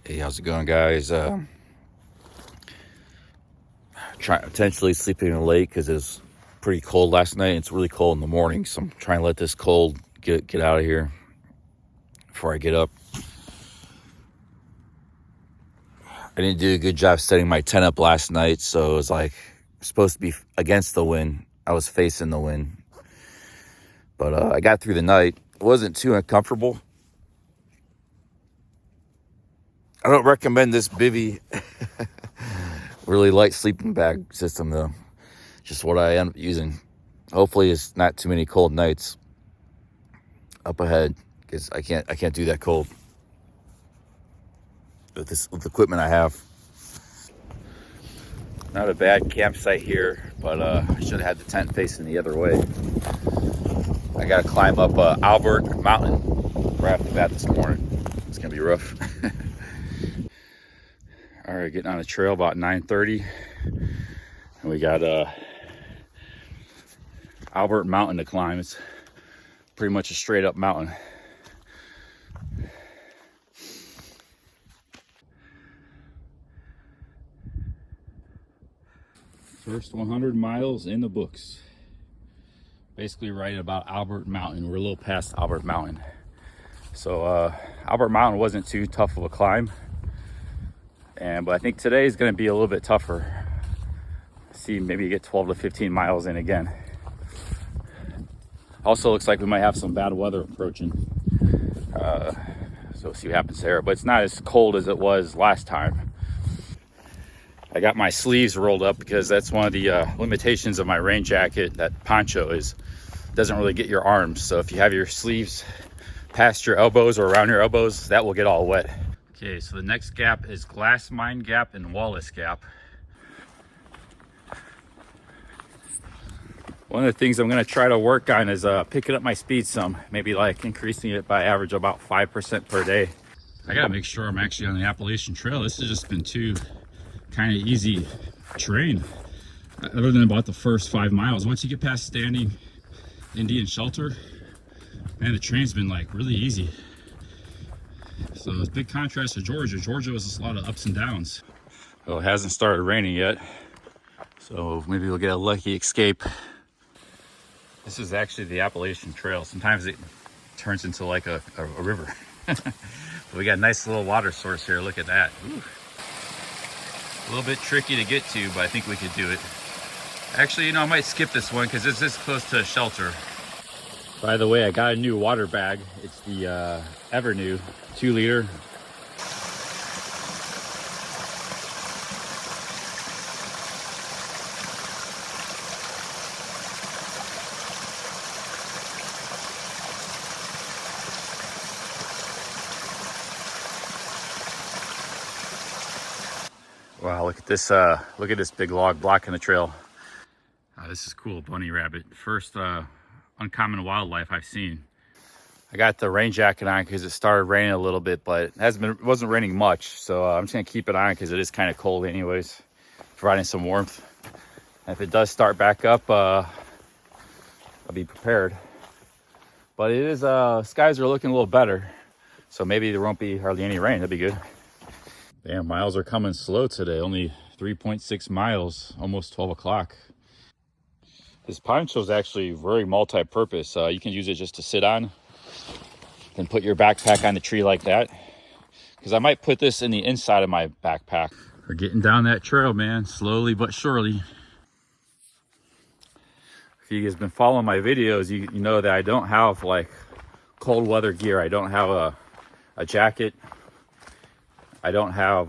Hey, how's it going, guys? Potentially sleeping in late because it was pretty cold last night. It's really cold in the morning, so I'm trying to let this cold get out of here before I get up. I didn't do a good job setting my tent up last night, so it was like supposed to be against the wind. I was facing the wind, but I got through the night. It wasn't too uncomfortable. I don't recommend this bivy really light sleeping bag system though. Just what I end up using. Hopefully it's not too many cold nights up ahead, because I can't do that cold with the equipment I have. Not a bad campsite here, but I should have had the tent facing the other way. I gotta climb up Albert Mountain right off the bat this morning. It's gonna be rough. All right, getting on the trail about 9:30, and we got Albert Mountain to climb. It's pretty much a straight up mountain. First 100 miles in the books. Basically right about Albert Mountain. We're a little past Albert Mountain. So Albert Mountain wasn't too tough of a climb. But I think today is going to be a little bit tougher. See, maybe get 12 to 15 miles in again. Also looks like we might have some bad weather approaching. So we'll see what happens there. But it's not as cold as it was last time. I got my sleeves rolled up because that's one of the limitations of my rain jacket. That poncho doesn't really get your arms. So if you have your sleeves past your elbows or around your elbows, that will get all wet. Okay, so the next gap is Glass Mine Gap and Wallace Gap. One of the things I'm going to try to work on is picking up my speed some, maybe like increasing it by average about 5% per day. I got to make sure I'm actually on the Appalachian Trail. This has just been too kind of easy terrain, other than about the first 5 miles. Once you get past Standing Indian Shelter, man, the train's been like really easy. So it's a big contrast to Georgia. Georgia was just a lot of ups and downs. Well, it hasn't started raining yet, so maybe we'll get a lucky escape. This is actually the Appalachian Trail. Sometimes it turns into like a river. But we got a nice little water source here. Look at that. Ooh. A little bit tricky to get to, but I think we could do it. Actually, you know, I might skip this one because it's this close to a shelter. By the way, I got a new water bag. It's the Evernew 2-liter. Wow, look at this big log blocking the trail. This is cool, bunny rabbit. First uncommon wildlife I've seen. I got the rain jacket on because it started raining a little bit, but it wasn't raining much. So I'm just gonna keep it on because it is kind of cold anyways, providing some warmth. And if it does start back up, I'll be prepared. But it is, skies are looking a little better. So maybe there won't be hardly any rain, that'd be good. Damn, miles are coming slow today. Only 3.6 miles, almost 12 o'clock. This poncho is actually very multi-purpose. You can use it just to sit on, then put your backpack on the tree like that. Because I might put this in the inside of my backpack. We're getting down that trail, man, slowly but surely. If you guys been following my videos, you know that I don't have like cold weather gear. I don't have a jacket. I don't have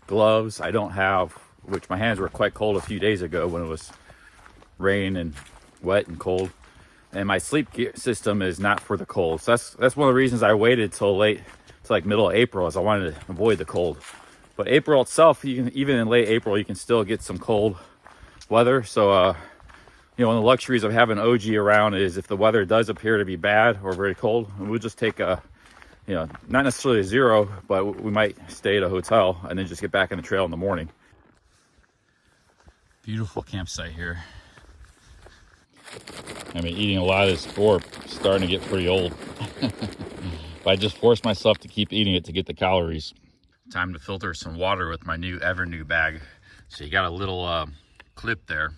gloves. I don't have, which my hands were quite cold a few days ago when it was rain and wet and cold. And my sleep gear system is not for the cold. So that's one of the reasons I waited till like middle of April, as I wanted to avoid the cold. But April itself, even in late April, you can still get some cold weather. So you know, one of the luxuries of having OG around is if the weather does appear to be bad or very cold, we'll just take you know, not necessarily a zero, but we might stay at a hotel and then just get back on the trail in the morning. Beautiful campsite here. I've been eating a lot of this gorp, starting to get pretty old. but I just forced myself to keep eating it to get the calories. Time to filter some water with my new Evernew bag. So you got a little clip there,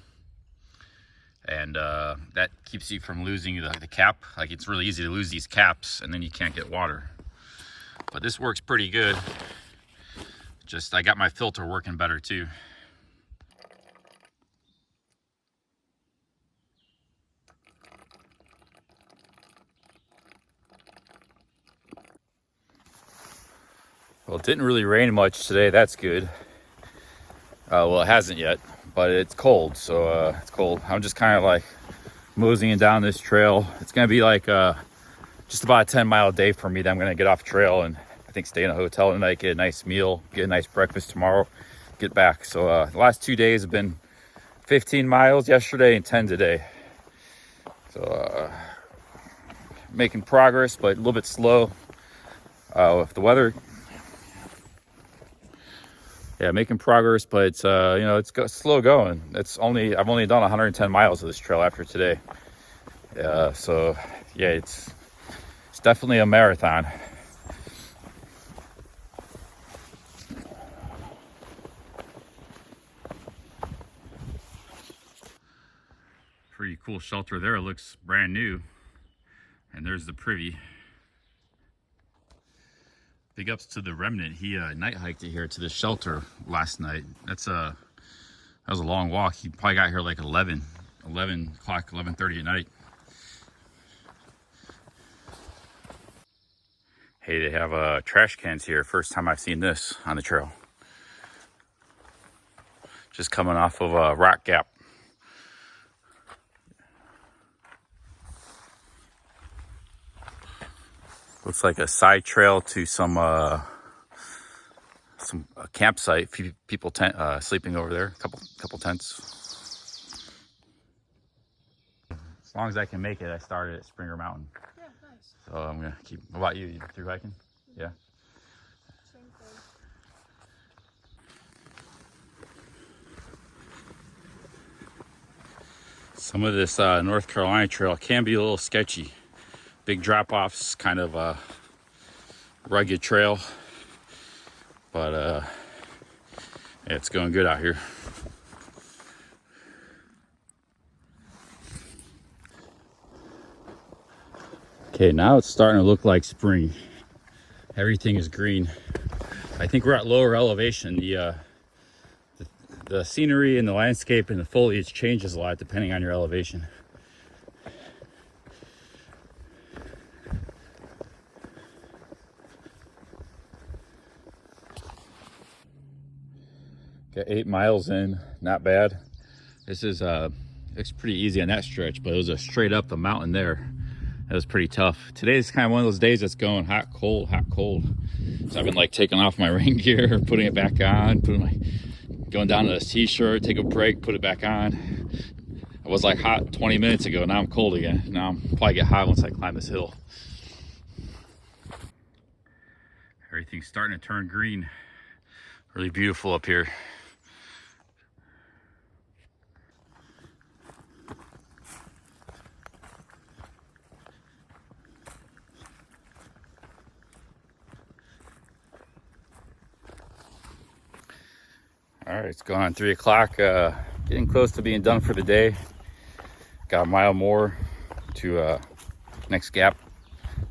and that keeps you from losing the cap. Like, it's really easy to lose these caps and then you can't get water. But this works pretty good. Just, I got my filter working better too. Well, it didn't really rain much today. That's good. Well, it hasn't yet, but it's cold. So it's cold. I'm just kind of like moseying down this trail. It's going to be like just about a 10-mile day for me. Then I'm going to get off trail and I think stay in a hotel tonight, get a nice meal, get a nice breakfast tomorrow, get back. So the last 2 days have been 15 miles yesterday and 10 today. So making progress, but a little bit slow. If the weather, yeah, making progress, but it's it's slow going. I've only done 110 miles of this trail after today. So yeah, it's definitely a marathon. Pretty cool shelter there. It looks brand new. And there's the privy. Big ups to the Remnant. He night hiked it here to the shelter last night. That was a long walk. He probably got here like 11 o'clock, 11:30 at night. Hey, they have trash cans here. First time I've seen this on the trail. Just coming off of a rock gap. Looks like a side trail to some campsite. People sleeping over there. Couple tents. As long as I can make it, I started at Springer Mountain. Yeah, nice. So I'm gonna keep. What about you? You through hiking? Yeah. Same thing. Some of this North Carolina trail can be a little sketchy. Big drop-offs, kind of a rugged trail, but yeah, it's going good out here. Okay, now it's starting to look like spring. Everything is green. I think we're at lower elevation. The scenery and the landscape and the foliage changes a lot depending on your elevation. Got 8 miles in, not bad. This is it's pretty easy on that stretch, but it was a straight up the mountain there. That was pretty tough. Today is kind of one of those days that's going hot, cold, hot, cold. So I've been like taking off my rain gear, putting it back on, going down to this t-shirt, take a break, put it back on. I was like hot 20 minutes ago. Now I'm cold again. Now I'm probably get hot once I climb this hill. Everything's starting to turn green. Really beautiful up here. All right, it's going on 3 o'clock. Getting close to being done for the day. Got a mile more to next gap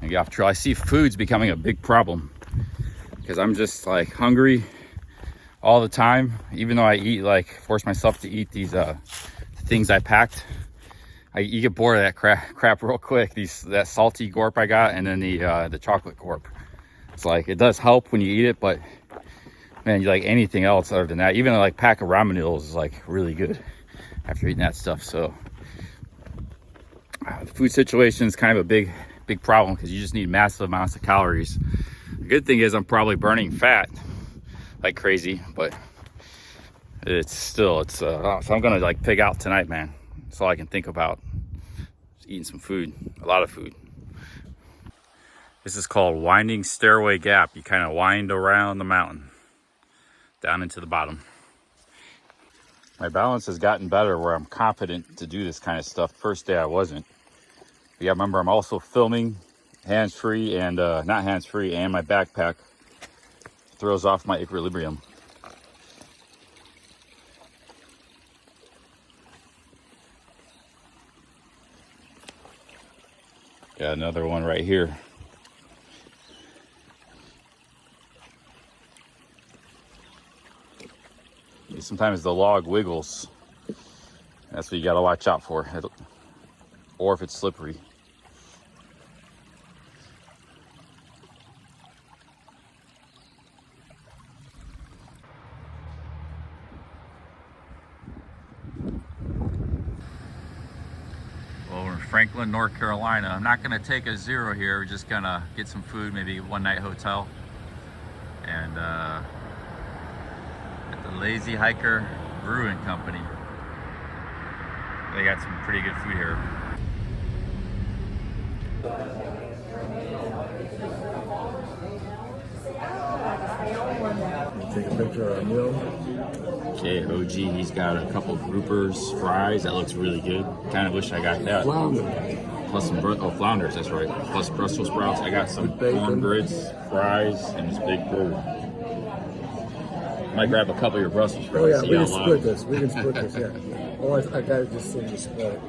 and get off trail. I see food's becoming a big problem because I'm just like hungry all the time. Even though I eat, like, force myself to eat these things I packed, you get bored of that crap real quick. That salty gorp I got, and then the chocolate gorp. It's like, it does help when you eat it, but man, you like anything else other than that. Even like pack of ramen noodles is like really good after eating that stuff. So the food situation is kind of a big problem because you just need massive amounts of calories. The good thing is I'm probably burning fat like crazy, but so I'm gonna like pig out tonight, man. That's all I can think about. Just eating some food, a lot of food. This is called Winding Stairway Gap. You kind of wind around the mountain down into the bottom. My balance has gotten better where I'm confident to do this kind of stuff. First day I wasn't. But yeah, remember, I'm also filming hands-free and not hands-free, and my backpack throws off my equilibrium. Got another one right here. Sometimes the log wiggles. That's what you gotta watch out for. Or if it's slippery. Well, we're in Franklin, North Carolina. I'm not gonna take a zero here. We're just gonna get some food, maybe one night hotel. And at the Lazy Hiker Brewing Company. They got some pretty good food here. Take a picture of our meal. Okay, OG, he's got a couple groupers, fries. That looks really good. Kind of wish I got that. Flounder. Plus some flounders, that's right. Plus Brussels sprouts. I got some With bacon. corn grits, fries, and this big burger. Might grab a couple of your Brussels sprouts. Oh yeah, see we how can long. split this. We can split this, yeah. Oh, I got it just send you split it.